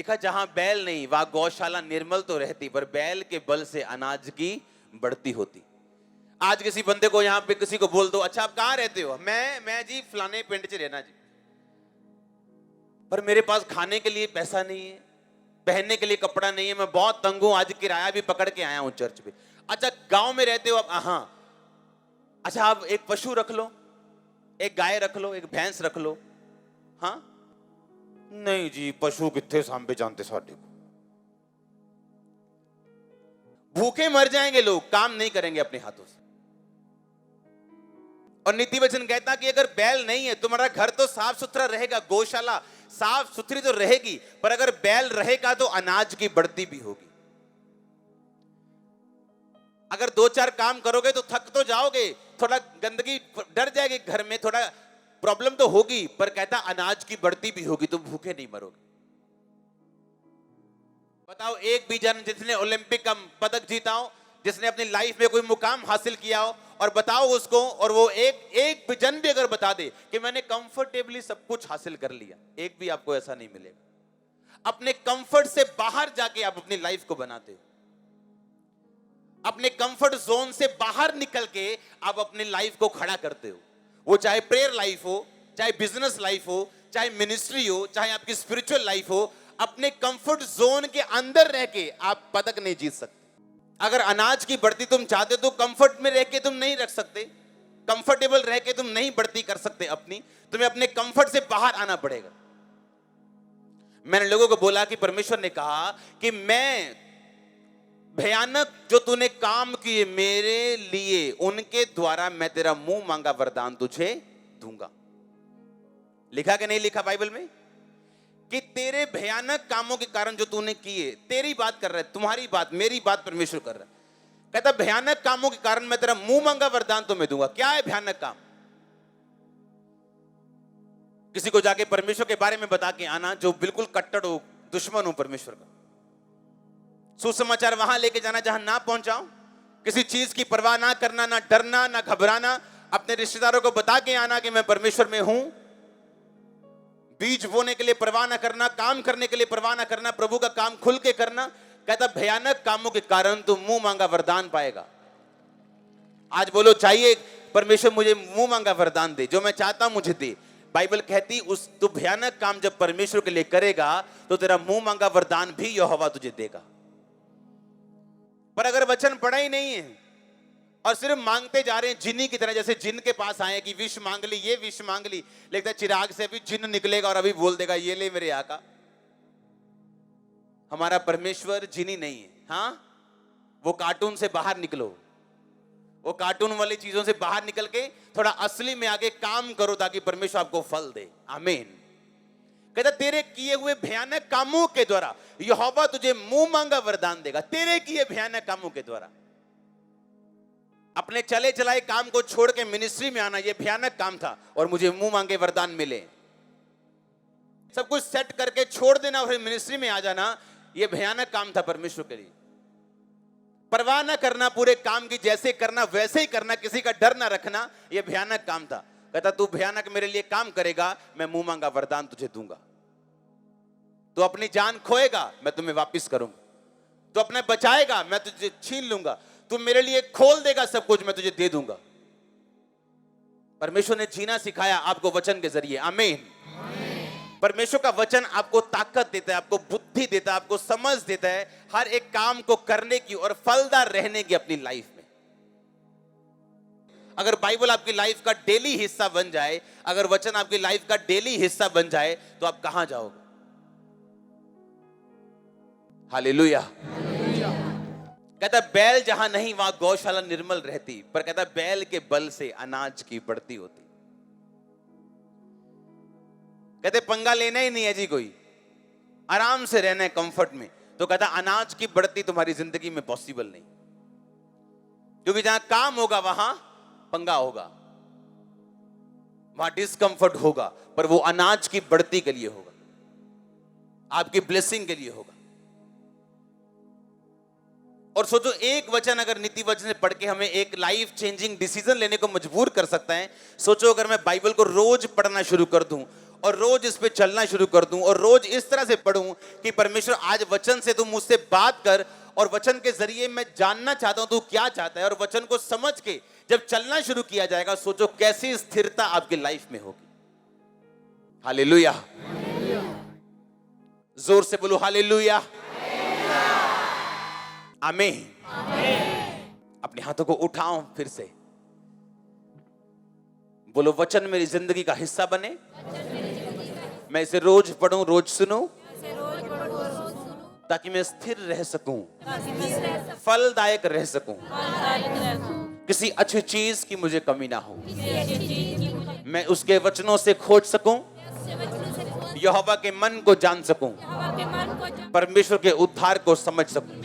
लिखा जहां बैल नहीं वहां गौशाला निर्मल तो रहती, पर बैल के बल से अनाज की बढ़ती होती। आज किसी बंदे को यहां पे किसी को बोल दो, अच्छा आप कहां रहते हो? मैं जी फलाने पिंड च रहना जी, पर मेरे पास खाने के लिए पैसा नहीं है, पहनने के लिए कपड़ा नहीं है, मैं बहुत तंग हूं, आज किराया भी पकड़ के आया हूं चर्च पे। अच्छा गांव में रहते हो आप? हाँ। अच्छा आप एक पशु रख लो, एक गाय रख लो, एक भैंस रख लो। हाँ नहीं जी, पशु कितने सांभे जानते साडे को। भूखे मर जाएंगे लोग, काम नहीं करेंगे अपने हाथों से। और नीति वचन कहता कि अगर बैल नहीं है, तुम्हारा घर तो साफ सुथरा रहेगा, गौशाला साफ सुथरी तो रहेगी, पर अगर बैल रहेगा तो अनाज की बढ़ती भी होगी। अगर दो चार काम करोगे तो थक तो जाओगे, थोड़ा गंदगी डर जाएगी घर में, थोड़ा प्रॉब्लम तो होगी, पर कहता अनाज की बढ़ती भी होगी, तुम भूखे नहीं मरोगे। बताओ एक भी जन जिसने ओलंपिक का पदक जीता हो, जिसने अपनी लाइफ में कोई मुकाम हासिल किया हो, और बताओ उसको, और वो एक भी जन भी अगर बता दे कि मैंने कंफर्टेबली सब कुछ हासिल कर लिया, एक भी आपको ऐसा नहीं मिलेगा। अपने कंफर्ट से बाहर जाके आप अपनी लाइफ को बनाते हो, अपने कंफर्ट जोन से बाहर निकल के आप अपनी लाइफ को खड़ा करते हो। वो चाहे प्रेयर लाइफ हो, चाहे बिजनेस लाइफ हो, चाहे मिनिस्ट्री हो, चाहे आपकी स्पिरिचुअल लाइफ हो, अपने कंफर्ट जोन के अंदर रह के आप पदक नहीं जीत सकते। अगर अनाज की बढ़ती तुम चाहते हो तो कंफर्ट में रह के तुम नहीं रख सकते, कंफर्टेबल रह के तुम नहीं बढ़ती कर सकते अपनी, तुम्हें अपने कंफर्ट से बाहर आना पड़ेगा। मैंने लोगों को बोला कि परमेश्वर ने कहा कि मैं भयानक जो तूने काम किए मेरे लिए, उनके द्वारा मैं तेरा मुंह मांगा वरदान तुझे दूंगा। लिखा कि नहीं लिखा बाइबल में कि तेरे भयानक कामों के कारण जो तूने किए, तेरी बात कर रहा है, तुम्हारी बात, मेरी बात परमेश्वर कर रहा है। कहता भयानक कामों के कारण मैं तेरा मुंह मांगा वरदान तुम्हें दूंगा। क्या है भयानक काम? किसी को जाके परमेश्वर के बारे में बता के आना जो बिल्कुल कट्टर हो, दुश्मन हो परमेश्वर का। सुसमाचार वहां लेके जाना जहां ना पहुंचाओ, किसी चीज की परवाह ना करना, ना डरना, ना घबराना, अपने रिश्तेदारों को बता के आना कि मैं परमेश्वर में हूं। बीज बोने के लिए परवाह ना करना, काम करने के लिए परवाह ना करना, प्रभु का काम खुल के करना। कहता भयानक कामों के कारण तू मुंह मांगा वरदान पाएगा। आज बोलो चाहिए परमेश्वर मुझे मुंह मांगा वरदान दे, जो मैं चाहता हूं मुझे दे। बाइबल कहती उस तू भयानक काम जब परमेश्वर के लिए करेगा तो तेरा मुंह मांगा वरदान भी यहोवा तुझे देगा। पर अगर वचन पढ़ा ही नहीं है और सिर्फ मांगते जा रहे हैं जिन्नी की तरह, जैसे जिन के पास आए कि विष मांग ली, ये विष मांग ली, लगता है चिराग से अभी जिन निकलेगा और अभी बोल देगा ये ले मेरे आका। हमारा परमेश्वर जिनी नहीं है। हाँ वो कार्टून से बाहर निकलो, वो कार्टून वाली चीजों से बाहर निकल के थोड़ा असली में आगे काम करो ताकि परमेश्वर आपको फल दे। आमीन। कहता तेरे किए हुए भयानक कामों के द्वारा यहोवा तुझे मुंह मांगा वरदान देगा। तेरे किए भयानक कामों के द्वारा अपने चले चलाए काम को छोड़ के मिनिस्ट्री में आना, यह भयानक काम था और मुझे मुंह मांगे वरदान मिले। सब कुछ सेट करके छोड़ देना और फिर मिनिस्ट्री में आ जाना, यह भयानक काम था परमेश्वर के लिए। परवाह ना करना, पूरे काम की जैसे करना वैसे ही करना, किसी का डर ना रखना, यह भयानक काम था। कहता तू भयानक मेरे लिए काम करेगा, मैं मुंह मांगा वरदान तुझे दूंगा। तू अपनी जान खोएगा, मैं तुम्हें वापिस करूंगा। तू अपने बचाएगा, मैं तुझे छीन लूंगा। तू मेरे लिए खोल देगा सब कुछ, मैं तुझे दे दूंगा। परमेश्वर ने जीना सिखाया आपको वचन के जरिए। आमीन। परमेश्वर का वचन आपको ताकत देता है, आपको बुद्धि देता है, आपको समझ देता है हर एक काम को करने की और फलदार रहने की अपनी लाइफ में। अगर बाइबल आपकी लाइफ का डेली हिस्सा बन जाए, अगर वचन आपकी लाइफ का डेली हिस्सा बन जाए, तो आप कहां जाओगे? हालेलुया। कहता बैल जहां नहीं वहां गौशाला निर्मल रहती, पर कहता बैल के बल से अनाज की बढ़ती होती। कहते पंगा लेना ही नहीं है जी, कोई आराम से रहना है कंफर्ट में। तो कहता अनाज की बढ़ती तुम्हारी जिंदगी में पॉसिबल नहीं, क्योंकि जहां काम होगा वहां पंगा होगा, वहां डिस्कंफर्ट होगा, पर वो अनाज की बढ़ती के लिए होगा, आपकी ब्लेसिंग के लिए होगा। और सोचो एक वचन अगर नीति वचन से पढ़ के हमें एक लाइफ चेंजिंग डिसीजन लेने को मजबूर कर सकता है। सोचो अगर मैं बाइबल को रोज पढ़ना शुरू कर दूं और रोज इस पे चलना शुरू कर दूं और रोज इस तरह से पढूं कि परमेश्वर आज वचन से तू मुझसे बात कर और वचन के जरिए मैं जानना चाहता हूं तू क्या चाहता है, और वचन को समझ के जब चलना शुरू किया जाएगा, सोचो कैसी स्थिरता आपकी लाइफ में होगी। हालेलुया, जोर से बोलो हालेलुया, आमीन। अपने हाथों को उठाओ फिर से, बोलो वचन मेरी जिंदगी का हिस्सा बने, मैं इसे रोज पढूं, रोज सुनूं, ताकि मैं स्थिर रह सकूं, फलदायक रह सकूं, किसी अच्छी चीज की मुझे कमी ना हो, मैं उसके वचनों से खोज सकूं, यहोवा के मन को जान सकूं, परमेश्वर के उद्धार को समझ सकूं।